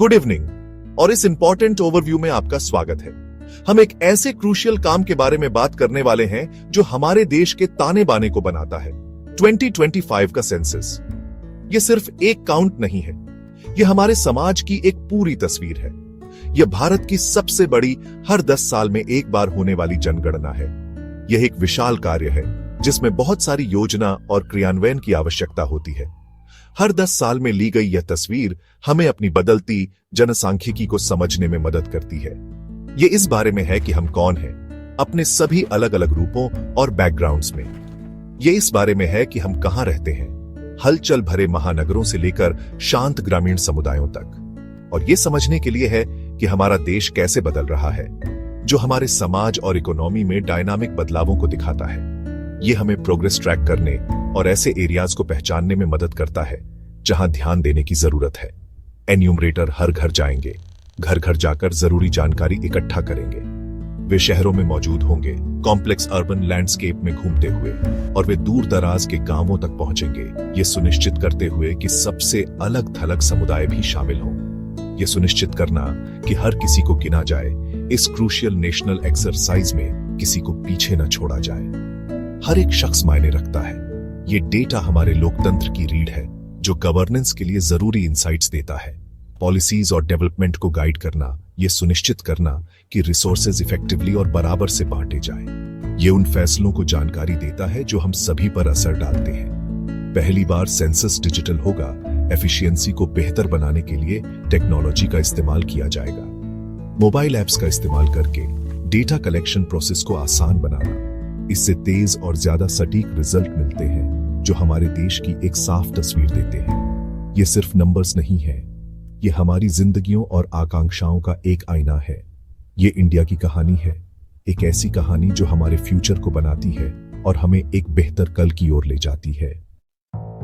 Good evening और इस important overview में आपका स्वागत है। हम एक ऐसे क्रूशियल काम के बारे में बात करने वाले हैं जो हमारे देश के ताने बाने को बनाता है। 2025 का सेंसस ये सिर्फ एक काउंट नहीं है, यह हमारे समाज की एक पूरी तस्वीर है। यह भारत की सबसे बड़ी हर 10 साल में एक बार होने वाली जनगणना है। यह एक विशाल कार्य है जिसमें बहुत सारी योजना और क्रियान्वयन की आवश्यकता होती है। हर 10 साल में ली गई यह तस्वीर हमें अपनी बदलती जनसांख्यिकी को समझने में मदद करती है। ये इस बारे में है कि हम कौन हैं, अपने सभी अलग अलग रूपों और बैकग्राउंड्स में। ये इस बारे में है कि हम कहां रहते हैं, हलचल भरे महानगरों से लेकर शांत ग्रामीण समुदायों तक। और ये समझने के लिए है कि हमारा देश कैसे बदल रहा है, जो हमारे समाज और इकोनॉमी में डायनामिक बदलावों को दिखाता है। ये हमें प्रोग्रेस ट्रैक करने और ऐसे एरियाज को पहचानने में मदद करता है जहां ध्यान देने की जरूरत है। एन्यूमरेटर हर घर जाएंगे, घर घर जाकर जरूरी जानकारी इकट्ठा करेंगे। वे शहरों में मौजूद होंगे, कॉम्प्लेक्स अर्बन लैंडस्केप में घूमते हुए, और वे दूर दराज के गांवों तक पहुंचेंगे, ये सुनिश्चित करते हुए कि सबसे अलग थलग समुदाय भी शामिल हों। ये सुनिश्चित करना कि हर किसी को गिना जाए, इस क्रूशियल नेशनल एक्सरसाइज में किसी को पीछे न छोड़ा जाए। हर एक शख्स मायने रखता है। ये डेटा हमारे लोकतंत्र की रीढ़ है जो गवर्नेंस के लिए जरूरी इंसाइट्स देता है। पॉलिसीज और डेवलपमेंट को गाइड करना, ये सुनिश्चित करना कि रिसोर्सेज इफेक्टिवली और बराबर से बांटे जाएं। ये उन फैसलों को जानकारी देता है जो हम सभी पर असर डालते हैं। पहली बार सेंसस डिजिटल होगा। एफिशिएंसी को बेहतर बनाने के लिए टेक्नोलॉजी का इस्तेमाल किया जाएगा। मोबाइल ऐप्स का इस्तेमाल करके डेटा कलेक्शन प्रोसेस को आसान बनाना, इससे तेज और ज्यादा सटीक रिजल्ट मिलते हैं जो हमारे देश की एक साफ तस्वीर देते हैं। ये सिर्फ नंबर्स नहीं है, ये हमारी जिंदगियों और आकांक्षाओं का एक आईना है। ये इंडिया की कहानी है, एक ऐसी कहानी जो हमारे फ्यूचर को बनाती है और हमें एक बेहतर कल की ओर ले जाती है।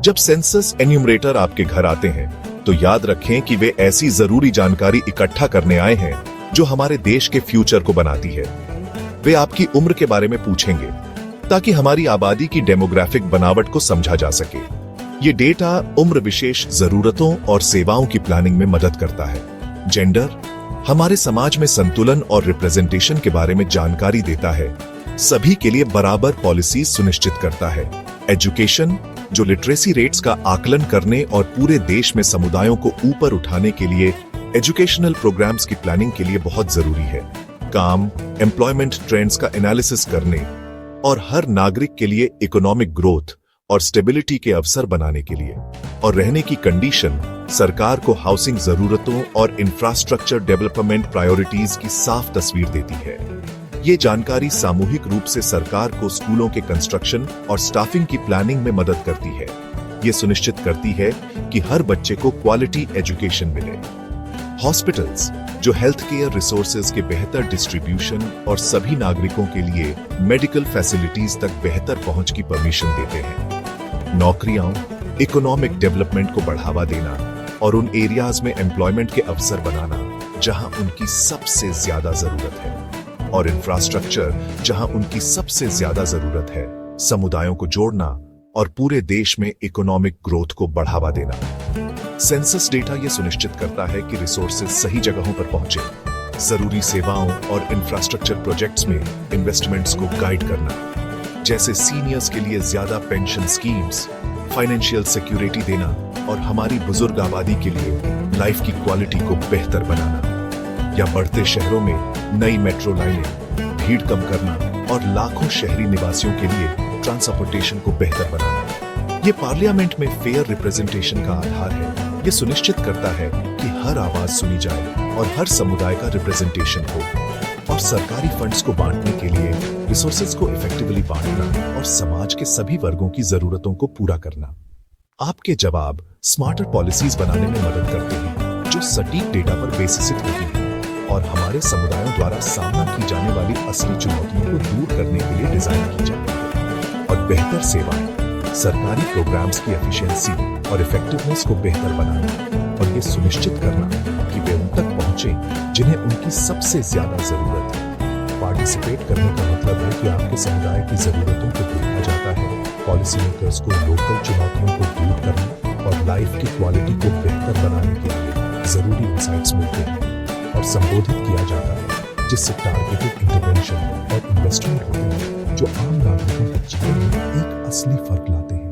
जब सेंसस एन्यूमरेटर आपके घर आते हैं तो याद रखें कि वे ऐसी जरूरी जानकारी इकट्ठा करने आए हैं जो हमारे देश के फ्यूचर को बनाती है। वे आपकी उम्र के बारे में पूछेंगे ताकि हमारी आबादी की डेमोग्राफिक बनावट को समझा जा सके। ये डेटा उम्र विशेष जरूरतों और सेवाओं की प्लानिंग में मदद करता है। जेंडर हमारे समाज में संतुलन और रिप्रेजेंटेशन के बारे में जानकारी देता है। सभी के लिए बराबर पॉलिसी सुनिश्चित करता है। एजुकेशन जो लिटरेसी रेट्स का आकलन करने और पूरे देश में समुदायों को ऊपर उठाने के लिए एजुकेशनल प्रोग्राम्स की प्लानिंग के लिए बहुत जरूरी है। काम एम्प्लॉयमेंट ट्रेंड्स का एनालिसिस करने और हर नागरिक के लिए इकोनॉमिक ग्रोथ और स्टेबिलिटी के अवसर बनाने के लिए और रहने की कंडीशन, सरकार को हाउसिंग जरूरतों और इंफ्रास्ट्रक्चर डेवलपमेंट प्रायोरिटीज की साफ तस्वीर देती है। ये जानकारी सामूहिक रूप से सरकार को स्कूलों के कंस्ट्रक्शन और स्टाफिंग की प्लानिंग में मदद करती है। ये सुनिश्चित करती है कि हर बच्चे को क्वालिटी एजुकेशन मिले। हॉस्पिटल्स जो हेल्थ केयर रिसोर्सेज के बेहतर डिस्ट्रीब्यूशन और सभी नागरिकों के लिए मेडिकल फैसिलिटीज तक बेहतर पहुंच की परमिशन देते हैं। नौकरियां इकोनॉमिक डेवलपमेंट को बढ़ावा देना और उन एरियाज में एम्प्लॉयमेंट के अवसर बनाना जहां उनकी सबसे ज्यादा जरूरत है, और इंफ्रास्ट्रक्चर जहां उनकी सबसे ज्यादा जरूरत है, समुदायों को जोड़ना और पूरे देश में इकोनॉमिक ग्रोथ को बढ़ावा देना। सेंसस डेटा यह सुनिश्चित करता है कि रिसोर्सेज सही जगहों पर पहुंचे। जरूरी सेवाओं और इंफ्रास्ट्रक्चर प्रोजेक्ट्स में इन्वेस्टमेंट्स को गाइड करना, जैसे सीनियर्स के लिए ज्यादा पेंशन स्कीम्स, फाइनेंशियल सिक्योरिटी देना और हमारी बुजुर्ग आबादी के लिए लाइफ की क्वालिटी को बेहतर बनाना, या बढ़ते शहरों में नई मेट्रो लाइनें, भीड़ कम करना और लाखों शहरी निवासियों के लिए ट्रांसपोर्टेशन को बेहतर बनाना। ये पार्लियामेंट में फेयर रिप्रेजेंटेशन का आधार है। ये सुनिश्चित करता है कि हर आवाज सुनी जाए और हर समुदाय का रिप्रेजेंटेशन हो, और सरकारी फंड्स को बांटने के लिए रिसोर्सेज को इफेक्टिवली बांटना और समाज के सभी वर्गों की जरूरतों को पूरा करना। आपके जवाब स्मार्टर पॉलिसीज बनाने में मदद करते हैं जो सटीक डेटा पर बेसिसित होती हैं और हमारे समुदायों द्वारा सामना की जाने वाली असली चुनौतियों को दूर करने के लिए डिजाइन की जाती है। और बेहतर सेवाएं, सरकारी प्रोग्राम्स की एफिशिएंसी और इफेक्टिवनेस को बेहतर बनाना और ये सुनिश्चित करना कि वे उन तक पहुंचे जिन्हें उनकी सबसे ज्यादा जरूरत है। पार्टिसिपेट करने का मतलब है कि आपके समुदाय की जरूरतों को देखा जाता है, पॉलिसी मेकर्स को लोकल चुनौतियों को दूर करने और लाइफ की क्वालिटी को बेहतर बनाने के लिए जरूरी इंसाइट्स मिलते हैं और संबोधित किया जाता है, जिससे टारगेटेड इंटरवेंशन और इन्वेस्टमेंट होते हैं जो आम नागरिकों के जीवन में एक असली फर्क लाते हैं।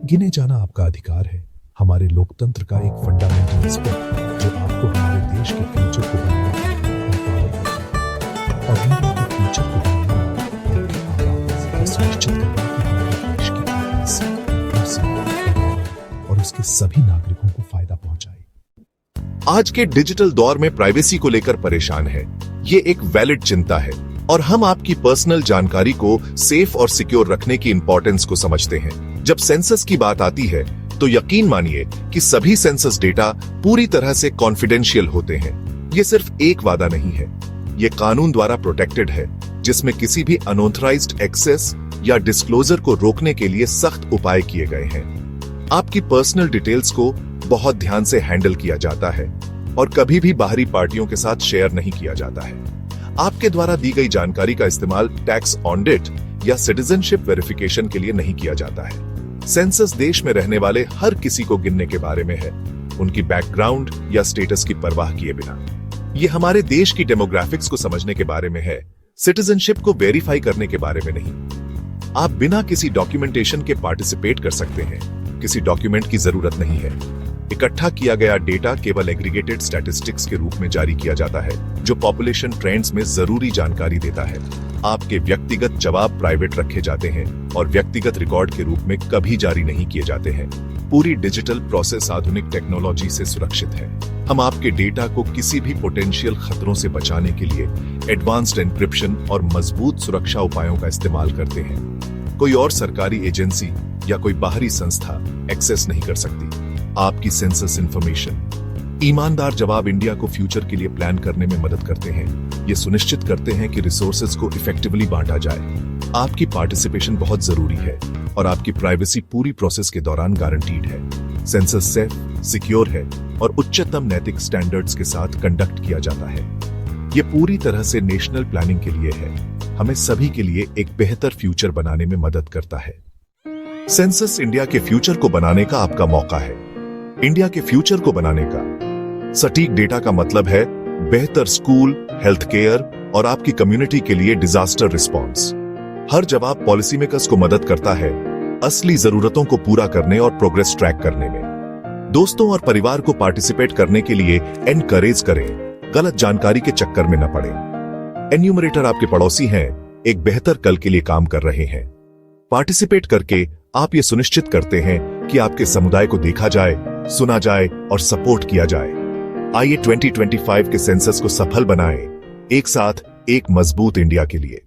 गिने जाना आपका अधिकार है, हमारे लोकतंत्र का एक फंडामेंटल एस्पेक्ट जो आपको हमारे देश के फ्यूचर को बनाने के लिए एम्पावर करता है और इंडिया के फ्यूचर को बनाने में उनकी आवाज सुनिश्चित करना कि हमारे देश की और उसके सभी नागरिकों को फायदा पहुंचाए। आज के डिजिटल दौर में प्राइवेसी को लेकर परेशान है। ये एक वैलिड चिंता है और हम आपकी पर्सनल जानकारी को सेफ और सिक्योर रखने की इंपॉर्टेंस को समझते हैं। जब सेंसस की बात आती है तो यकीन मानिए कि सभी सेंसस डेटा पूरी तरह से कॉन्फिडेंशियल होते हैं। ये सिर्फ एक वादा नहीं है, ये कानून द्वारा प्रोटेक्टेड है, जिसमें किसी भी अनऑथराइज्ड एक्सेस या डिस्क्लोजर को रोकने के लिए सख्त उपाय किए गए हैं। आपकी पर्सनल डिटेल्स को बहुत ध्यान से हैंडल किया जाता है और कभी भी बाहरी पार्टियों के साथ शेयर नहीं किया जाता है। आपके द्वारा दी गई जानकारी का इस्तेमाल टैक्स ऑडिट या सिटीजनशिप वेरिफिकेशन के लिए नहीं किया जाता है। सेंसस देश में रहने वाले हर किसी को गिनने के बारे में है, उनकी बैकग्राउंड या स्टेटस की परवाह किए बिना। ये हमारे देश की डेमोग्राफिक्स को समझने के बारे में है, सिटीजनशिप को वेरीफाई करने के बारे में नहीं। आप बिना किसी डॉक्यूमेंटेशन के पार्टिसिपेट कर सकते हैं, किसी डॉक्यूमेंट की जरूरत नहीं है। इकट्ठा किया गया डेटा केवल एग्रीगेटेड स्टैटिस्टिक्स के रूप में जारी किया जाता है, जो पॉपुलेशन ट्रेंड्स में जरूरी जानकारी देता है। आपके व्यक्तिगत जवाब प्राइवेट रखे जाते हैं और व्यक्तिगत रिकॉर्ड के रूप में कभी जारी नहीं किए जाते हैं। पूरी डिजिटल प्रोसेस आधुनिक टेक्नोलॉजी से सुरक्षित है। हम आपके डेटा को किसी भी पोटेंशियल खतरों से बचाने के लिए एडवांस्ड एन्क्रिप्शन और मजबूत सुरक्षा उपायों का इस्तेमाल करते हैं। कोई और सरकारी एजेंसी या कोई बाहरी संस्था एक्सेस नहीं कर सकती आपकी सेंसस इंफॉर्मेशन। ईमानदार जवाब इंडिया को फ्यूचर के लिए प्लान करने में मदद करते हैं। ये सुनिश्चित करते हैं कि रिसोर्सेज को इफेक्टिवली बांटा जाए। आपकी पार्टिसिपेशन बहुत जरूरी है और आपकी प्राइवेसी पूरी प्रोसेस के दौरान गारंटीड है। सेंसस सेफ, सिक्योर है और उच्चतम नैतिक स्टैंडर्ड्स के साथ कंडक्ट किया जाता है। ये पूरी तरह से नेशनल प्लानिंग के लिए है, हमें सभी के लिए एक बेहतर फ्यूचर बनाने में मदद करता है। सेंसस इंडिया के फ्यूचर को बनाने का आपका मौका है। इंडिया के फ्यूचर को बनाने का सटीक डेटा का मतलब है बेहतर स्कूल, हेल्थ केयर और आपकी कम्युनिटी के लिए डिजास्टर रिस्पॉन्स। हर जवाब पॉलिसी मेकर्स को मदद करता है असली जरूरतों को पूरा करने और प्रोग्रेस ट्रैक करने में। दोस्तों और परिवार को पार्टिसिपेट करने के लिए एनकरेज करें, गलत जानकारी के चक्कर में न पड़े। एन्यूमरेटर आपके पड़ोसी हैं, एक बेहतर कल के लिए काम कर रहे हैं। पार्टिसिपेट करके आप ये सुनिश्चित करते हैं कि आपके समुदाय को देखा जाए, सुना जाए और सपोर्ट किया जाए। आइए 2025 के सेंसस को सफल बनाएं, एक साथ एक मजबूत इंडिया के लिए।